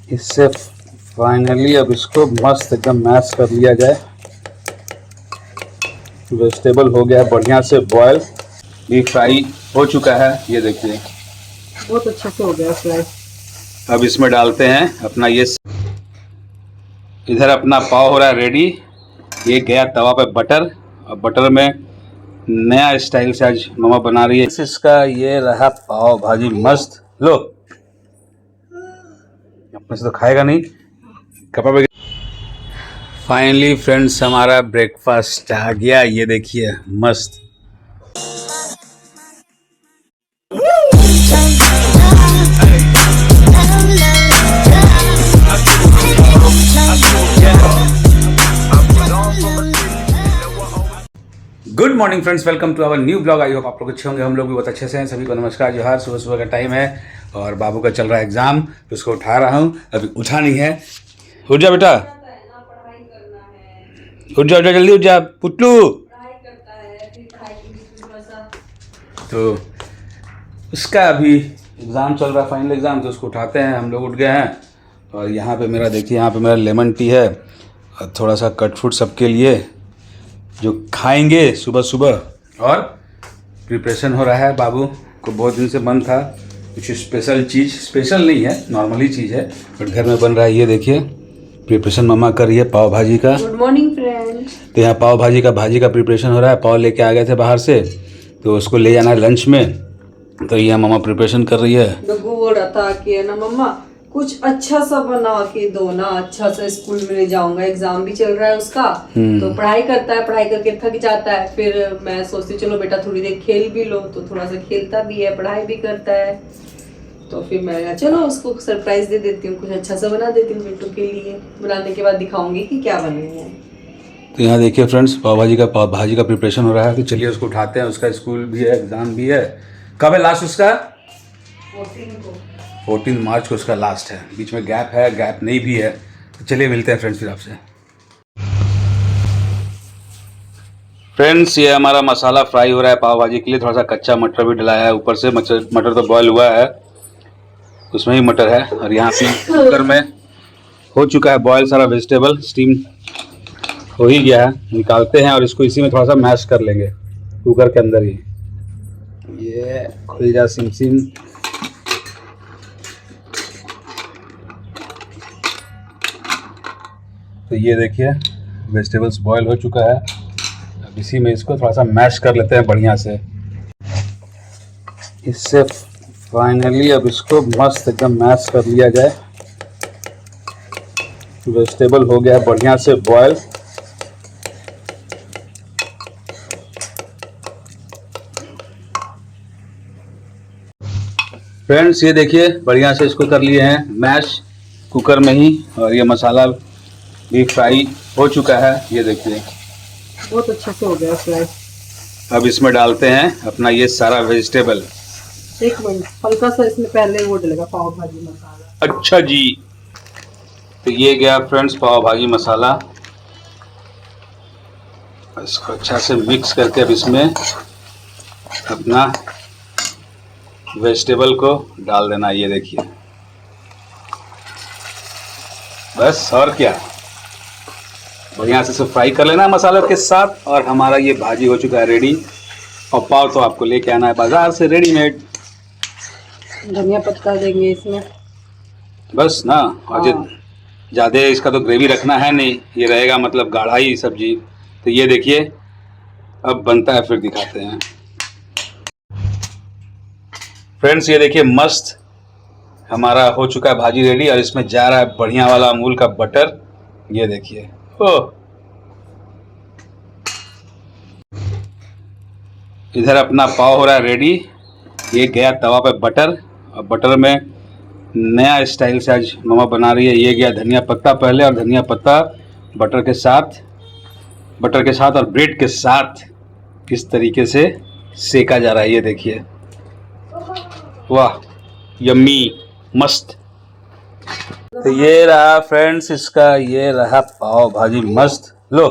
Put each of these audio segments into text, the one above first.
इससे फाइनली अब इसको मस्त एकदम मैश कर लिया जाए। वेजिटेबल हो गया बढ़िया से बॉयल, भी फ्राई हो चुका है। ये देखिए बहुत अच्छे से हो गया फ्राई। अब इसमें डालते हैं अपना ये, इधर अपना पाव हो रहा है रेडी। ये गया तवा पे बटर, और बटर में नया स्टाइल से आज मामा बना रही है। इसका ये रहा पाव भाजी मस्त। लो, अपने से तो खाएगा नहीं, कपड़ा पे। फाइनली फ्रेंड्स हमारा ब्रेकफास्ट आ गया। ये देखिए मस्त। Good morning friends, welcome to our new blog. I hope आप लोग अच्छे होंगे, हम लोग भी बहुत अच्छे से हैं। सभी को नमस्कार, जोहार। सुबह सुबह का टाइम है और बाबू का चल रहा है एग्जाम, तो उसको उठा रहा हूँ। अभी उठा नहीं है। उठ जा बेटा, उठ जा, उठ जा, जल्दी उठ जा पुट्टू। तो उसका अभी एग्ज़ाम चल रहा है, फाइनल एग्ज़ाम, तो उसको उठाते हैं। हम लोग उठ गए हैं। और यहाँ पे मेरा देखिए, यहाँ पे मेरा लेमन टी है और थोड़ा सा कट फ्रूट सबके लिए जो खाएंगे सुबह सुबह। और प्रिपरेशन हो रहा है। बाबू को बहुत दिन से मन था कुछ स्पेशल चीज़, स्पेशल नहीं है, नॉर्मली चीज़ है, बट घर में बन रहा है। ये देखिए प्रिपरेशन मम्मा कर रही है पाव भाजी का। Good morning friends. तो यहाँ पाव भाजी का प्रिपरेशन हो रहा है। पाव लेके आ गए थे बाहर से, तो उसको ले जाना है लंच में। तो ये मम्मा प्रिपरेशन कर रही है। डग्गू बोल रहा था कि है ना मम्मा कुछ अच्छा सा बना के दो ना, अच्छा सा स्कूल में ले जाऊंगा, एग्जाम भी चल रहा है उसका। तो पढ़ाई करता है, पढ़ाई करके थक जाता है, फिर मैं सोचती चलो बेटा थोड़ी देर खेल भी लो, तो थोड़ा सा खेलता भी है, पढ़ाई भी करता है। तो फिर मैं चलो उसको सरप्राइज दे देती हूँ, कुछ अच्छा सा बना देती हूँ बेटू के लिए। बनाने के बाद दिखाऊंगी कि क्या बने हैं। तो यहाँ देखिए फ्रेंड्स, पाव भाजी का प्रिपरेशन हो रहा है। तो चलिए उसको उठाते हैं। उसका स्कूल भी है, एग्ज़ाम भी है। कब है लास्ट उसका? 14 मार्च को उसका लास्ट है। बीच में गैप है, गैप नहीं भी है। तो चलिए मिलते हैं फ्रेंड्स फिर आपसे। फ्रेंड्स ये हमारा मसाला फ्राई हो रहा है पाव भाजी के लिए। थोड़ा सा कच्चा मटर भी डलाया है ऊपर से। मटर तो बॉयल हुआ है, उसमें ही मटर है। और यहाँ पे कुकर में हो चुका है बॉयल, सारा वेजिटेबल स्टीम हो ही गया है। निकालते हैं और इसको इसी में थोड़ा सा मैश कर लेंगे कुकर के अंदर ही। ये खुल जा सिम सिम। तो ये देखिए वेजिटेबल्स बॉयल हो चुका है। अब इसी में इसको थोड़ा सा मैश कर लेते हैं बढ़िया से। इससे फाइनली अब इसको मस्त एकदम मैश कर लिया जाए। वेजिटेबल हो गया बढ़िया से बॉयल। फ्रेंड्स ये देखिए बढ़िया से इसको कर लिए हैं मैश कुकर में ही। और ये मसाला भी फ्राई हो चुका है। ये देखिए बहुत अच्छे से हो गया फ्राई। अब इसमें डालते हैं अपना ये सारा वेजिटेबल। एक मिनट, हल्का सा इसमें पहले वो डलेगा पाव भाजी मसाला। अच्छा जी। तो ये गया फ्रेंड्स पाव भाजी मसाला। इसको अच्छा से मिक्स करके अब इसमें अपना वेजिटेबल को डाल देना। ये देखिए बस, और क्या, बढ़िया से फ्राई कर लेना मसालों के साथ। और हमारा ये भाजी हो चुका है रेडी। और पाव तो आपको लेके आना है बाजार से रेडीमेड। धनिया पत्ता देंगे इसमें बस ना। और ज़्यादा इसका तो ग्रेवी रखना है नहीं, ये रहेगा मतलब गाढ़ा ही सब्जी। तो ये देखिए अब बनता है, फिर दिखाते हैं फ्रेंड्स। ये देखिए मस्त हमारा हो चुका है भाजी रेडी। और इसमें जा रहा है बढ़िया वाला अमूल का बटर। ये देखिए ओ, इधर अपना पाव हो रहा है रेडी। ये गया तवा पे बटर, और बटर में नया स्टाइल से आज मामा बना रही है। ये गया धनिया पत्ता पहले, और धनिया पत्ता बटर के साथ और ब्रेड के साथ किस तरीके से सेका जा रहा है। ये देखिए वाह, यम्मी, मस्त। तो ये रहा फ्रेंड्स इसका, ये रहा पाव भाजी मस्त। लो,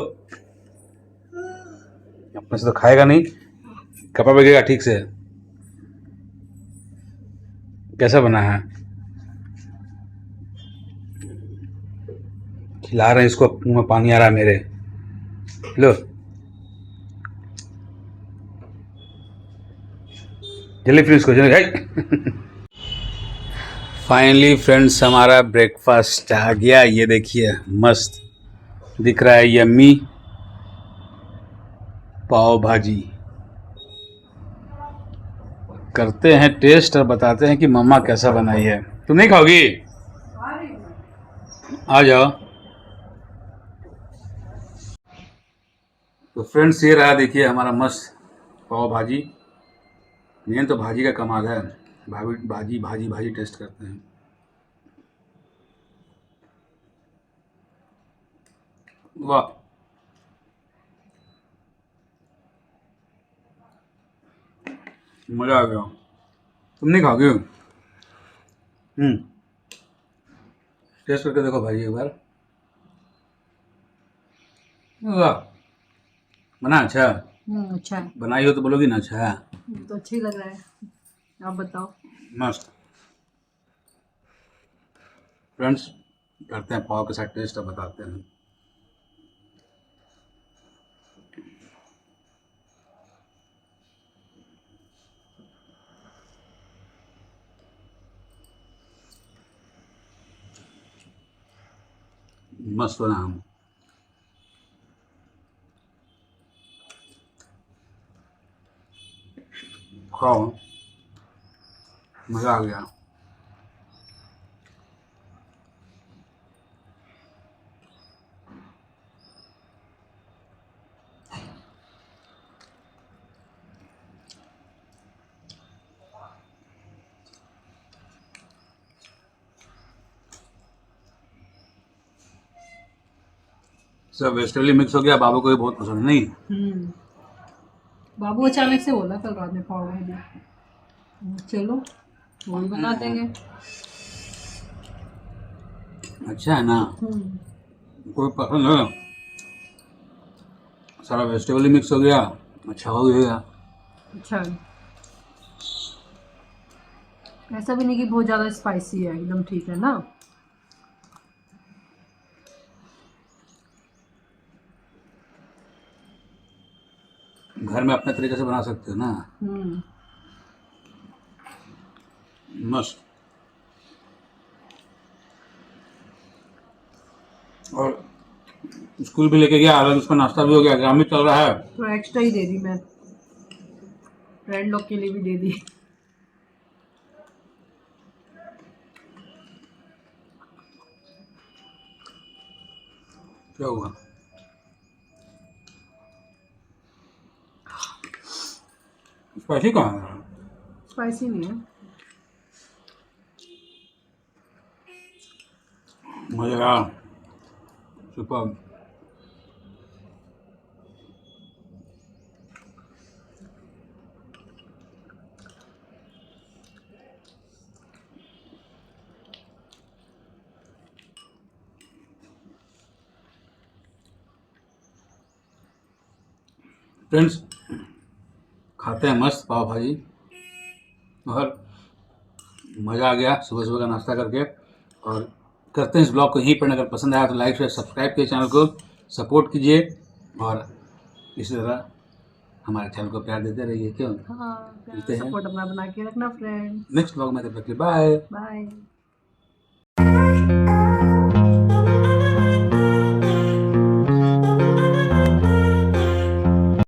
अपने से तो खाएगा नहीं, कपड़ा लगेगा ठीक से। कैसा बना है? खिला रहे हैं इसको, मुंह में पानी आ रहा है मेरे। लो जल्दी फिर इसको जल्दी। फाइनली फ्रेंड्स हमारा ब्रेकफास्ट आ गया। ये देखिए मस्त दिख रहा है, यम्मी पाव भाजी। करते हैं टेस्ट और बताते हैं कि मम्मा कैसा बनाई है। तुम नहीं खाओगी? आ जाओ। तो फ्रेंड्स ये रहा, देखिए हमारा मस्त पाव भाजी। मेन तो भाजी का कमाल है, भाजी भाजी भाजी टेस्ट करते हैं। वाह, मज़ा आ गया। तुम नहीं खाओगे? टेस्ट करके देखो भाई एक बार। वाह, बना अच्छा? अच्छा है। बनाई हो तो बोलोगी ना अच्छा है? तो अच्छा ही लग रहा है, आप बताओ। मस्त। फ्रेंड्स करते हैं पाव के साथ टेस्ट और बताते हैं। मस्त बना। खाओ, मज़ा आ गया। सब वेजिटेबल मिक्स हो गया। बाबू को भी बहुत पसंद, नहीं? बाबू अचानक से बोला कल रात में पाव भाजी, चलो वो भी बना देंगे। अच्छा है ना? कोई पसंद है? सारा वेजिटेबल ही मिक्स हो गया, अच्छा हो गया। अच्छा, ऐसा भी नहीं कि बहुत ज़्यादा स्पाइसी है, एकदम ठीक है ना। घर में अपने तरीके से बना सकते हो ना। मस्त। और स्कूल भी लेके गया, और उसका नाश्ता भी हो गया। एग्जाम भी चल रहा है तो एक्स्ट्रा ही दे दी मैं, फ्रेंड लोग के लिए भी दे दी। क्या हुआ? स्पाइसी कहाँ है? स्पाइसी नहीं है। मजा आया, सुपर। फ्रेंड्स खाते हैं मस्त पाव भाजी, और मज़ा आ गया सुबह सुबह का नाश्ता करके। और करते हैं इस ब्लॉग को यहीं पर। अगर पसंद आया तो लाइक शेयर सब्सक्राइब कीजिए, चैनल को सपोर्ट कीजिए, और इसी तरह हमारे चैनल को प्यार देते रहिए। क्यों? हाँ, मिलते हैं सपोर्ट अपना बना के रखना फ्रेंड। नेक्स्ट ब्लॉग में। तब तक के लिए बाय। बाय।